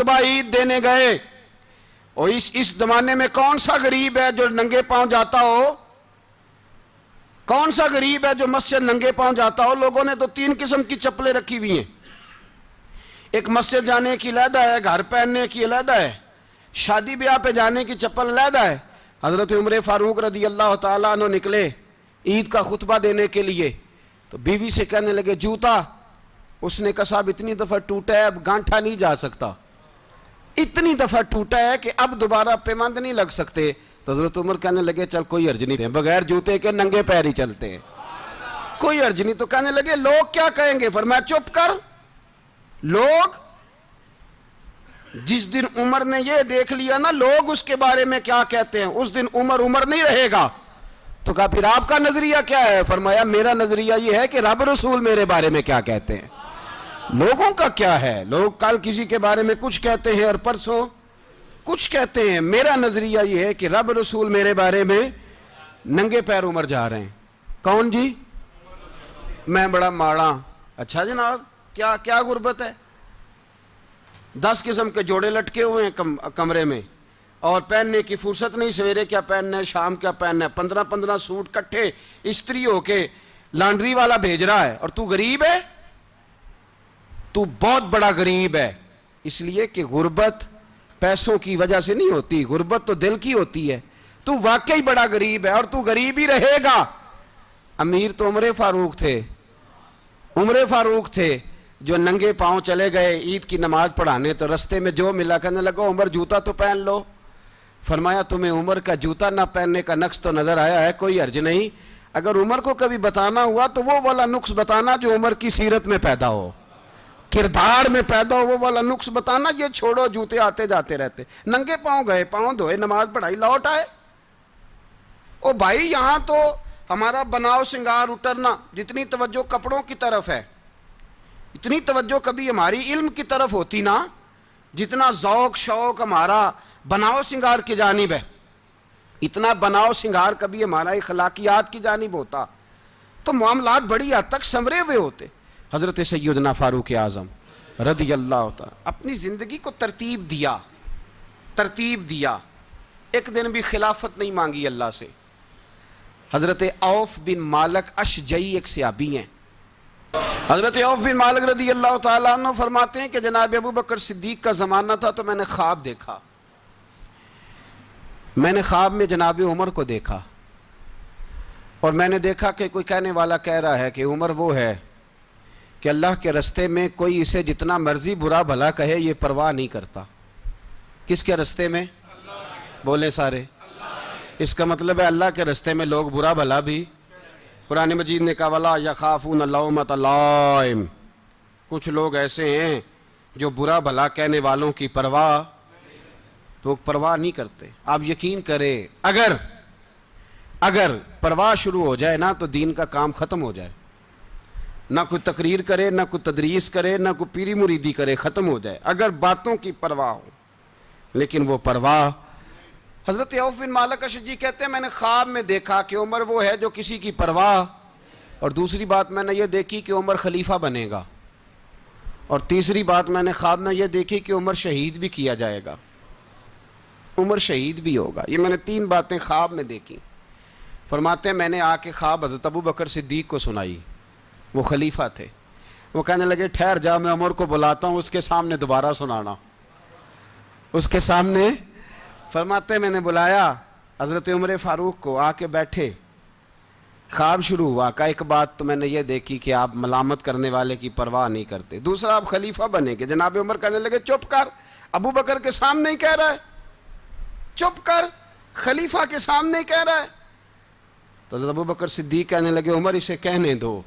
خطبہ عید دینے گئے، اور اس زمانے میں کون سا غریب ہے جو ننگے پاؤں جاتا ہو؟ کون سا غریب ہے جو مسجد ننگے پاؤں جاتا ہو؟ لوگوں نے تو 3 قسم کی چپلیں رکھی ہوئی ہیں، ایک مسجد جانے کی علیحدہ ہے، گھر پہننے کی علیحدہ ہے، شادی بیاہ پہ جانے کی چپل علیحدہ ہے۔ حضرت عمر فاروق رضی اللہ تعالیٰ عنہ نکلے عید کا خطبہ دینے کے لیے، تو بیوی سے کہنے لگے جوتا، اس نے کہا صاحب اتنی دفعہ ٹوٹا ہے اب گانٹھا نہیں جا سکتا، اتنی دفعہ ٹوٹا ہے کہ اب دوبارہ پیمند نہیں لگ سکتے۔ تو حضرت عمر کہنے لگے چل کوئی حرج نہیں، بغیر جوتے کے ننگے پیر ہی چلتے ہیں، کوئی حرج نہیں۔ تو کہنے لگے لوگ کیا کہیں گے؟ فرمایا چپ کر، لوگ جس دن عمر نے یہ دیکھ لیا نا لوگ اس کے بارے میں کیا کہتے ہیں، اس دن عمر نہیں رہے گا۔ تو کہا پھر آپ کا نظریہ کیا ہے؟ فرمایا میرا نظریہ یہ ہے کہ رب رسول میرے بارے میں کیا کہتے ہیں، لوگوں کا کیا ہے؟ لوگ کل کسی کے بارے میں کچھ کہتے ہیں اور پرسوں کچھ کہتے ہیں، میرا نظریہ یہ ہے کہ رب رسول میرے بارے میں ننگے پیر عمر جا رہے ہیں۔ کون جی؟ میں بڑا ماڑا۔ اچھا جناب، کیا غربت ہے؟ 10 قسم کے جوڑے لٹکے ہوئے ہیں کمرے میں، اور پہننے کی فرصت نہیں، سویرے کیا پہننا ہے، شام کیا پہننا ہے، 15 سوٹ کٹھے استری ہو کے لانڈری والا بھیج رہا ہے، اور تو غریب ہے، تو بہت بڑا غریب ہے۔ اس لیے کہ غربت پیسوں کی وجہ سے نہیں ہوتی، غربت تو دل کی ہوتی ہے۔ تو واقعی بڑا غریب ہے اور تو غریب ہی رہے گا۔ امیر تو عمر فاروق تھے جو ننگے پاؤں چلے گئے عید کی نماز پڑھانے، تو رستے میں جو ملا کہنے لگا عمر جوتا تو پہن لو۔ فرمایا تمہیں عمر کا جوتا نہ پہننے کا نقص تو نظر آیا ہے، کوئی حرج نہیں، اگر عمر کو کبھی بتانا ہوا تو وہ والا نقص بتانا جو عمر کی سیرت میں پیدا ہو، کردار میں پیدا ہو، وہ والا نقص بتانا، یہ چھوڑو جوتے آتے جاتے رہتے۔ ننگے پاؤں گئے، پاؤں دھوئے، نماز پڑھائی، لوٹ آئے۔ او بھائی یہاں تو ہمارا بناؤ سنگار اترنا، جتنی توجہ کپڑوں کی طرف ہے اتنی توجہ کبھی ہماری علم کی طرف ہوتی نا، جتنا ذوق شوق ہمارا بناؤ سنگار کی جانب ہے، اتنا بناؤ سنگار کبھی ہمارا اخلاقیات کی جانب ہوتا تو معاملات بڑی حد تک سنورے ہوئے ہوتے۔ حضرت سیدنا فاروق اعظم رضی اللہ تعالی اپنی زندگی کو ترتیب دیا، ایک دن بھی خلافت نہیں مانگی اللہ سے۔ حضرت عوف بن مالک اشجعی ایک صحابی ہیں، حضرت عوف بن مالک رضی اللہ تعالیٰ عنہ فرماتے ہیں کہ جناب ابو بکر صدیق کا زمانہ تھا تو میں نے خواب دیکھا، میں نے خواب میں جناب عمر کو دیکھا، اور میں نے دیکھا کہ کوئی کہنے والا کہہ رہا ہے کہ عمر وہ ہے کہ اللہ کے رستے میں کوئی اسے جتنا مرضی برا بھلا کہے یہ پرواہ نہیں کرتا۔ کس کے رستے میں؟ بولے سارے۔ اس کا مطلب ہے اللہ کے رستے میں لوگ برا بھلا بھی، قرآن مجید نے کہا وَلَا يَخَافُونَ لَوْمَةَ لَائِمٍ، کچھ لوگ ایسے ہیں جو برا بھلا کہنے والوں کی پرواہ نہیں کرتے۔ آپ یقین کریں اگر پرواہ شروع ہو جائے نا تو دین کا کام ختم ہو جائے، نہ کوئی تقریر کرے، نہ کوئی تدریس کرے، نہ کوئی پیری مریدی کرے، ختم ہو جائے اگر باتوں کی پرواہ ہو۔ لیکن وہ پرواہ، حضرت عوف بن مالک اشجعی کہتے ہیں میں نے خواب میں دیکھا کہ عمر وہ ہے جو کسی کی پرواہ، اور دوسری بات میں نے یہ دیکھی کہ عمر خلیفہ بنے گا، اور تیسری بات میں نے خواب میں یہ دیکھی کہ عمر شہید بھی کیا جائے گا، عمر شہید بھی ہوگا۔ یہ میں نے 3 باتیں خواب میں دیکھی۔ فرماتے ہیں میں نے آ کے خواب حضرت ابو بکر صدیق کو سنائی، وہ خلیفہ تھے، وہ کہنے لگے ٹھہر جا میں عمر کو بلاتا ہوں، اس کے سامنے دوبارہ سنانا، اس کے سامنے۔ فرماتے ہیں میں نے بلایا حضرت عمر فاروق کو، آ کے بیٹھے، خواب شروع ہوا، کہا ایک بات تو میں نے یہ دیکھی کہ آپ ملامت کرنے والے کی پرواہ نہیں کرتے، دوسرا آپ خلیفہ بنے گے۔ جناب عمر کہنے لگے چپ کر، ابو بکر کے سامنے ہی کہہ رہا ہے، چپ کر، خلیفہ کے سامنے ہی کہہ رہا ہے۔ تو حضرت ابو بکر صدیق کہنے لگے عمر اسے کہنے دو،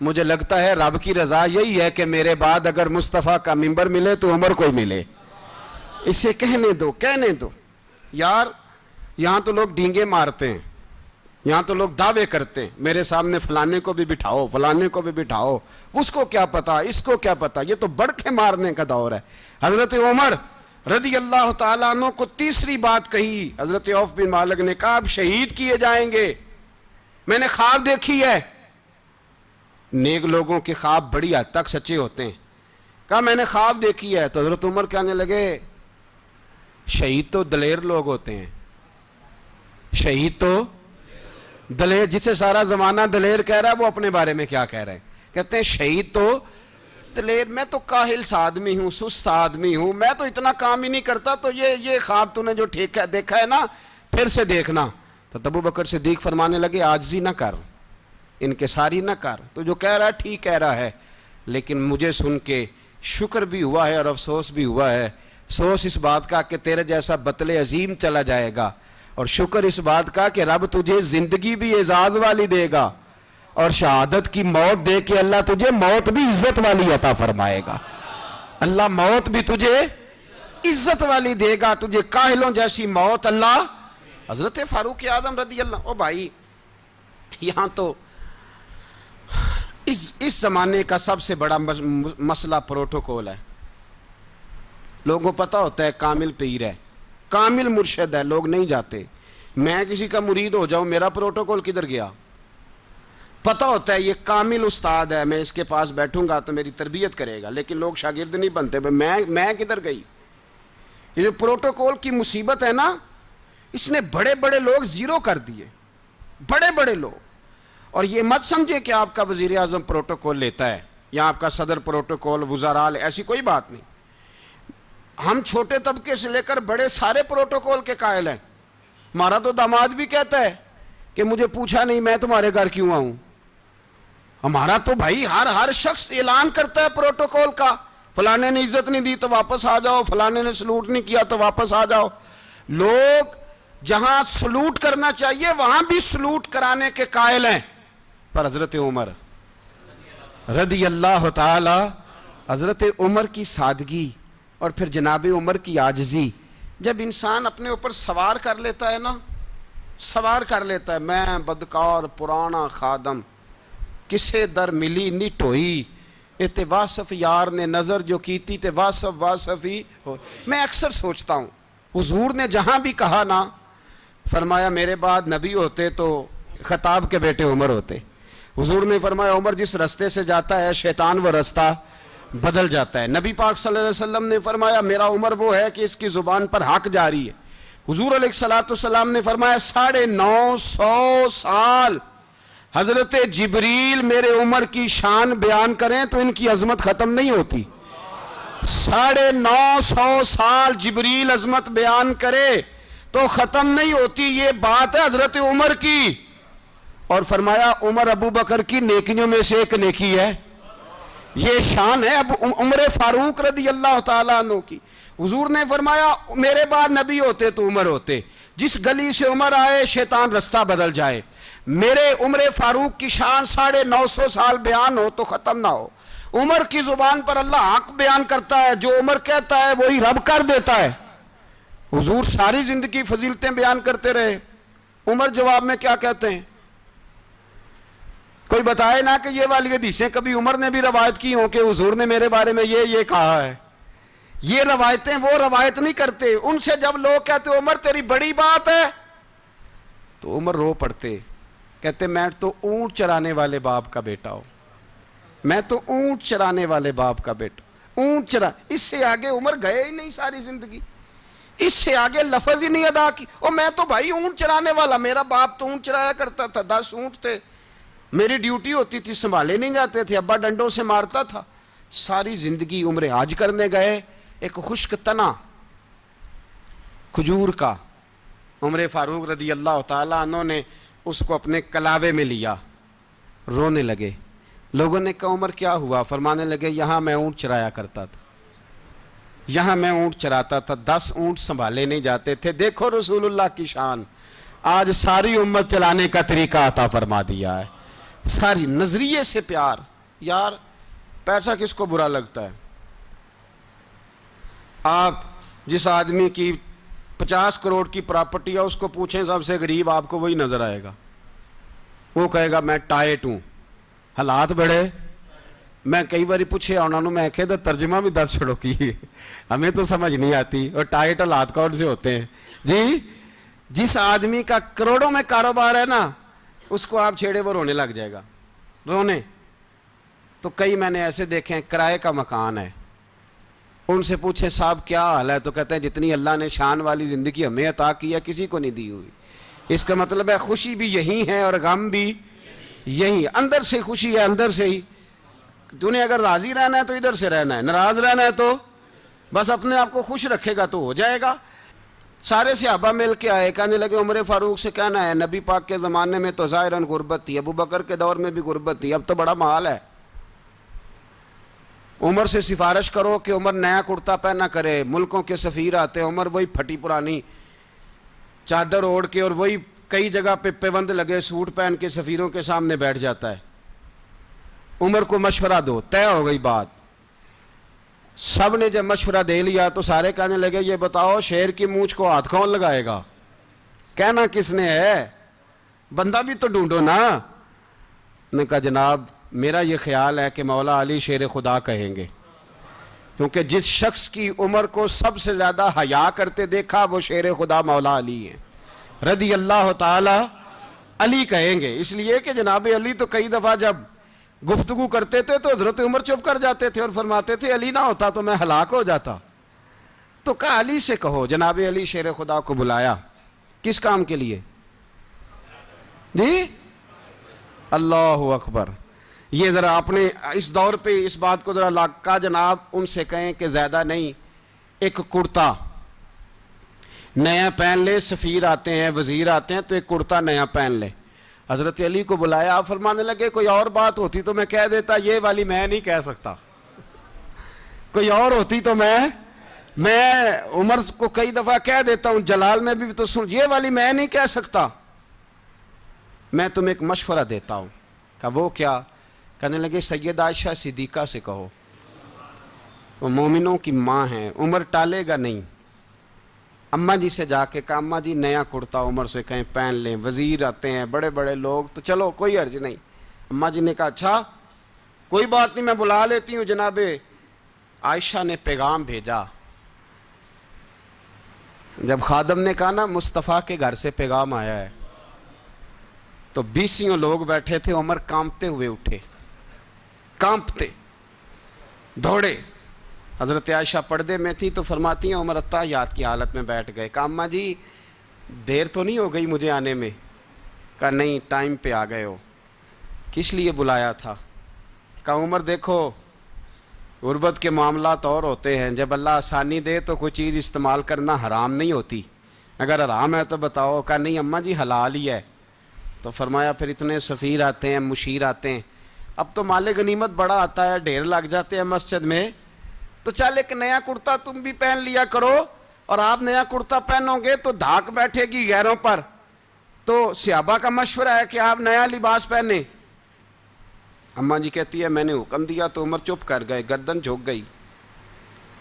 مجھے لگتا ہے رب کی رضا یہی ہے کہ میرے بعد اگر مصطفیٰ کا منبر ملے تو عمر کو ہی ملے، اسے کہنے دو۔ یار یہاں تو لوگ ڈینگے مارتے ہیں، یہاں تو لوگ دعوے کرتے ہیں میرے سامنے فلانے کو بھی بٹھاؤ، فلانے کو بھی بٹھاؤ، اس کو کیا پتا، اس کو کیا پتا، یہ تو بڑکے مارنے کا دور ہے۔ حضرت عمر رضی اللہ تعالیٰ عنہ کو تیسری بات کہی، حضرت عوف بن مالک نے کہا اب شہید کیے جائیں گے، میں نے خواب دیکھی ہے۔ نیک لوگوں کے خواب بڑی حد تک سچے ہوتے ہیں، کہا میں نے خواب دیکھی ہے. تو حضرت عمر کہنے لگے شہید تو دلیر لوگ ہوتے ہیں, شہید تو دلیر, جسے سارا زمانہ دلیر کہہ رہا ہے وہ اپنے بارے میں کیا کہہ رہے ہیں, کہتے ہیں شہید تو دلیر. میں تو کاہل سا آدمی ہوں, سست آدمی ہوں, میں تو اتنا کام ہی نہیں کرتا, تو یہ خواب تو نے جو دیکھا ہے نا پھر سے دیکھنا. تو ابو بکر صدیق فرمانے لگے عاجزی نہ کر, انکساری نہ کر, تو جو کہہ رہا ہے ٹھیک کہہ رہا ہے, لیکن مجھے سن کے شکر بھی ہوا ہے اور افسوس بھی ہوا ہے. افسوس اس بات کا کہ تیرے جیسا بطل عظیم چلا جائے گا, اور شکر اس بات کا کہ رب تجھے زندگی بھی اعزاز والی دے گا, اور شہادت کی موت دے کے اللہ تجھے موت بھی عزت والی عطا فرمائے گا. اللہ موت بھی تجھے عزت والی دے گا, تجھے کاہلوں جیسی موت اللہ. حضرت فاروق اعظم رضی اللہ, او بھائی یہاں تو اس زمانے کا سب سے بڑا مسئلہ پروٹوکول ہے. لوگوں کو پتہ ہوتا ہے کامل پیر ہے, کامل مرشد ہے, لوگ نہیں جاتے. میں کسی کا مرید ہو جاؤں, میرا پروٹوکول کدھر گیا؟ پتہ ہوتا ہے یہ کامل استاد ہے, میں اس کے پاس بیٹھوں گا تو میری تربیت کرے گا, لیکن لوگ شاگرد نہیں بنتے. میں کدھر گئی؟ یہ جو پروٹوکول کی مصیبت ہے نا, اس نے بڑے بڑے لوگ زیرو کر دیے, بڑے بڑے لوگ. اور یہ مت سمجھے کہ آپ کا وزیر اعظم پروٹوکول لیتا ہے یا آپ کا صدر پروٹوکول, وزراء, ایسی کوئی بات نہیں. ہم چھوٹے طبقے سے لے کر بڑے سارے پروٹوکول کے قائل ہیں. ہمارا تو داماد بھی کہتا ہے کہ مجھے پوچھا نہیں, میں تمہارے گھر کیوں آؤں. ہمارا تو بھائی ہر شخص اعلان کرتا ہے پروٹوکول کا, فلانے نے عزت نہیں دی تو واپس آ جاؤ, فلانے نے سلوٹ نہیں کیا تو واپس آ جاؤ. لوگ جہاں سلوٹ کرنا چاہیے وہاں بھی سلوٹ کرانے کے قائل ہیں. پر حضرت عمر رضی اللہ تعالی, حضرت عمر کی سادگی اور پھر جناب عمر کی عاجزی, جب انسان اپنے اوپر سوار کر لیتا ہے نا, سوار کر لیتا ہے, میں بدکار پرانا خادم, کسے در ملی نٹ ہوئی, تے واصف یار نے نظر جو کیتی تے واصف ہی ہو. میں اکثر سوچتا ہوں حضور نے جہاں بھی کہا نا, فرمایا میرے بعد نبی ہوتے تو خطاب کے بیٹے عمر ہوتے. حضور نے فرمایا عمر جس رستے سے جاتا ہے شیطان وہ رستہ بدل جاتا ہے. نبی پاک صلی اللہ علیہ وسلم نے فرمایا میرا عمر وہ ہے کہ اس کی زبان پر حق جاری ہے. حضور علیہ السلام نے فرمایا 950 سال حضرت جبریل میرے عمر کی شان بیان کریں تو ان کی عظمت ختم نہیں ہوتی. 950 سال جبریل عظمت بیان کرے تو ختم نہیں ہوتی. یہ بات ہے حضرت عمر کی. اور فرمایا عمر ابو بکر کی نیکیوں میں سے ایک نیکی ہے, یہ شان ہے اب عمر فاروق رضی اللہ تعالیٰ عنہ کی. حضور نے فرمایا میرے بعد نبی ہوتے تو عمر ہوتے, جس گلی سے عمر آئے شیطان رستہ بدل جائے. میرے عمر فاروق کی شان 950 سال بیان ہو تو ختم نہ ہو. عمر کی زبان پر اللہ حق بیان کرتا ہے, جو عمر کہتا ہے وہی رب کر دیتا ہے. حضور ساری زندگی فضیلتیں بیان کرتے رہے, عمر جواب میں کیا کہتے ہیں؟ کوئی بتائے نا کہ یہ والی حدیثیں کبھی عمر نے بھی روایت کی ہوں کہ حضور نے میرے بارے میں یہ کہا ہے. یہ روایتیں وہ روایت نہیں کرتے. ان سے جب لوگ کہتے عمر تیری بڑی بات ہے تو عمر رو پڑتے, کہتے میں تو اونٹ چرانے والے باپ کا بیٹا ہوں, میں تو اونٹ چرانے والے باپ کا بیٹا, اونٹ چرا. اس سے آگے عمر گئے ہی نہیں ساری زندگی, اس سے آگے لفظ ہی نہیں ادا کی. اور میں تو بھائی اونٹ چرانے والا, میرا باپ تو اونٹ چرایا کرتا تھا, 10 اونٹ تھے, میری ڈیوٹی ہوتی تھی, سنبھالے نہیں جاتے تھے, ابا ڈنڈوں سے مارتا تھا. ساری زندگی عمر حج کرنے گئے, ایک خشک تنا کھجور کا عمر فاروق رضی اللہ تعالیٰ عنہ نے اس کو اپنے کلاوے میں لیا, رونے لگے. لوگوں نے کہا عمر کیا ہوا؟ فرمانے لگے یہاں میں اونٹ چرایا کرتا تھا, یہاں میں اونٹ چراتا تھا, 10 اونٹ سنبھالے نہیں جاتے تھے. دیکھو رسول اللہ کی شان, آج ساری امت چلانے کا طریقہ عطا فرما دیا ہے. ساری نظریے سے پیار. یار پیسہ کس کو برا لگتا ہے؟ آپ جس آدمی کی 50 کروڑ کی پراپرٹی ہے اس کو پوچھیں سب سے غریب, آپ کو وہی نظر آئے گا. وہ کہے گا میں ٹائٹ ہوں, حالات بڑے. میں کئی باری پوچھے انہوں نے, میں کہتا ترجمہ بھی 10 چھڑوں کی, ہمیں تو سمجھ نہیں آتی. اور ٹائٹ حالات کون سے ہوتے ہیں جی؟ جس آدمی کا کروڑوں میں کاروبار ہے نا, اس کو آپ چھیڑے وہ رونے لگ جائے گا, رونے. تو کئی میں نے ایسے دیکھے ہیں کرائے کا مکان ہے, ان سے پوچھیں صاحب کیا حال ہے، تو کہتے ہیں جتنی اللہ نے شان والی زندگی ہمیں عطا کی ہے کسی کو نہیں دی ہوئی۔ اس کا مطلب ہے خوشی بھی یہی ہے اور غم بھی یہی، اندر سے خوشی ہے، اندر سے ہی۔ تو نے اگر راضی رہنا ہے تو ادھر سے رہنا ہے، ناراض رہنا ہے تو بس اپنے آپ کو خوش رکھے گا تو ہو جائے گا۔ سارے صحابہ مل کے آئے، کہنے لگے عمر فاروق سے کہنا ہے نبی پاک کے زمانے میں تو ظاہراً غربت تھی، ابو بکر کے دور میں بھی غربت تھی، اب تو بڑا محال ہے، عمر سے سفارش کرو کہ عمر نیا کرتا پہنا کرے۔ ملکوں کے سفیر آتے، عمر وہی پھٹی پرانی چادر اوڑھ کے اور وہی کئی جگہ پہ پیوند لگے سوٹ پہن کے سفیروں کے سامنے بیٹھ جاتا ہے۔ عمر کو مشورہ دو، طے ہو گئی بات۔ سب نے جب مشورہ دے لیا تو سارے کہنے لگے یہ بتاؤ شیر کی مونچھ کو ہاتھ کون لگائے گا، کہنا کس نے ہے، بندہ بھی تو ڈھونڈو نا۔ نے کہا جناب میرا یہ خیال ہے کہ مولا علی شیر خدا کہیں گے، کیونکہ جس شخص کی عمر کو سب سے زیادہ حیا کرتے دیکھا وہ شیر خدا مولا علی ہیں رضی اللہ تعالی علی کہیں گے۔ اس لیے کہ جناب علی تو کئی دفعہ جب گفتگو کرتے تھے تو حضرت عمر چپ کر جاتے تھے اور فرماتے تھے علی نہ ہوتا تو میں ہلاک ہو جاتا۔ تو کہا علی سے کہو۔ جناب علی شیر خدا کو بلایا، کس کام کے لیے جی؟ اللہ اکبر۔ یہ ذرا اپنے اس دور پہ اس بات کو ذرا کہا جناب ان سے کہیں کہ زیادہ نہیں، ایک کرتا نیا پہن لے، سفیر آتے ہیں وزیر آتے ہیں تو ایک کرتا نیا پہن لے۔ حضرت علی کو بلایا، آپ فرمانے لگے کوئی اور بات ہوتی تو میں کہہ دیتا، یہ والی میں نہیں کہہ سکتا، کوئی اور ہوتی تو میں عمر کو کئی دفعہ کہہ دیتا ہوں، جلال میں بھی تو سن، یہ والی میں نہیں کہہ سکتا، میں تمہیں ایک مشورہ دیتا ہوں۔ کہا وہ کیا؟ کہنے لگے سیدہ عائشہ صدیقہ سے کہو، وہ مومنوں کی ماں ہیں، عمر ٹالے گا نہیں۔ اماں جی سے جا کے کہا اماں جی نیا کرتا عمر سے کہیں پہن لیں، وزیر آتے ہیں بڑے بڑے لوگ تو چلو کوئی حرج نہیں۔ اماں جی نے کہا اچھا کوئی بات نہیں میں بلا لیتی ہوں۔ جناب عائشہ نے پیغام بھیجا، جب خادم نے کہا نا مصطفیٰ کے گھر سے پیغام آیا ہے تو 20 لوگ بیٹھے تھے، عمر کانپتے ہوئے اٹھے، کانپتے دوڑے۔ حضرت عائشہ پردے میں تھی تو فرماتی ہیں عمر اتحیات کی حالت میں بیٹھ گئے۔ کہا اماں جی دیر تو نہیں ہو گئی مجھے آنے میں؟ کہا نہیں ٹائم پہ آ گئے ہو۔ کس لیے بلایا تھا؟ کہا عمر دیکھو غربت کے معاملات اور ہوتے ہیں، جب اللہ آسانی دے تو کوئی چیز استعمال کرنا حرام نہیں ہوتی، اگر حرام ہے تو بتاؤ۔ کہا نہیں اماں جی حلال ہی ہے۔ تو فرمایا پھر اتنے سفیر آتے ہیں مشیر آتے ہیں، اب تو مال غنیمت بڑا آتا ہے، ڈھیر لگ جاتے ہیں مسجد میں، تو چل ایک نیا کرتا تم بھی پہن لیا کرو، اور آپ نیا کرتا پہنو گے تو دھاک بیٹھے گی غیروں پر۔ تو صحابہ کا مشورہ ہے کہ آپ نیا لباس پہنیں۔ اماں جی کہتی ہے میں نے حکم دیا تو عمر چپ کر گئے، گردن جھک گئی۔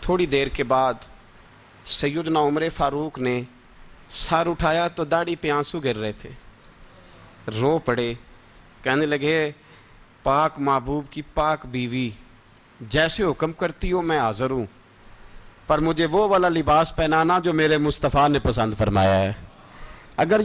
تھوڑی دیر کے بعد سیدنا عمر فاروق نے سر اٹھایا تو داڑھی پہ آنسو گر رہے تھے، رو پڑے، کہنے لگے پاک محبوب کی پاک بیوی جیسے حکم کرتی ہو میں حاضر ہوں، پر مجھے وہ والا لباس پہنانا جو میرے مصطفیٰ نے پسند فرمایا ہے۔ اگر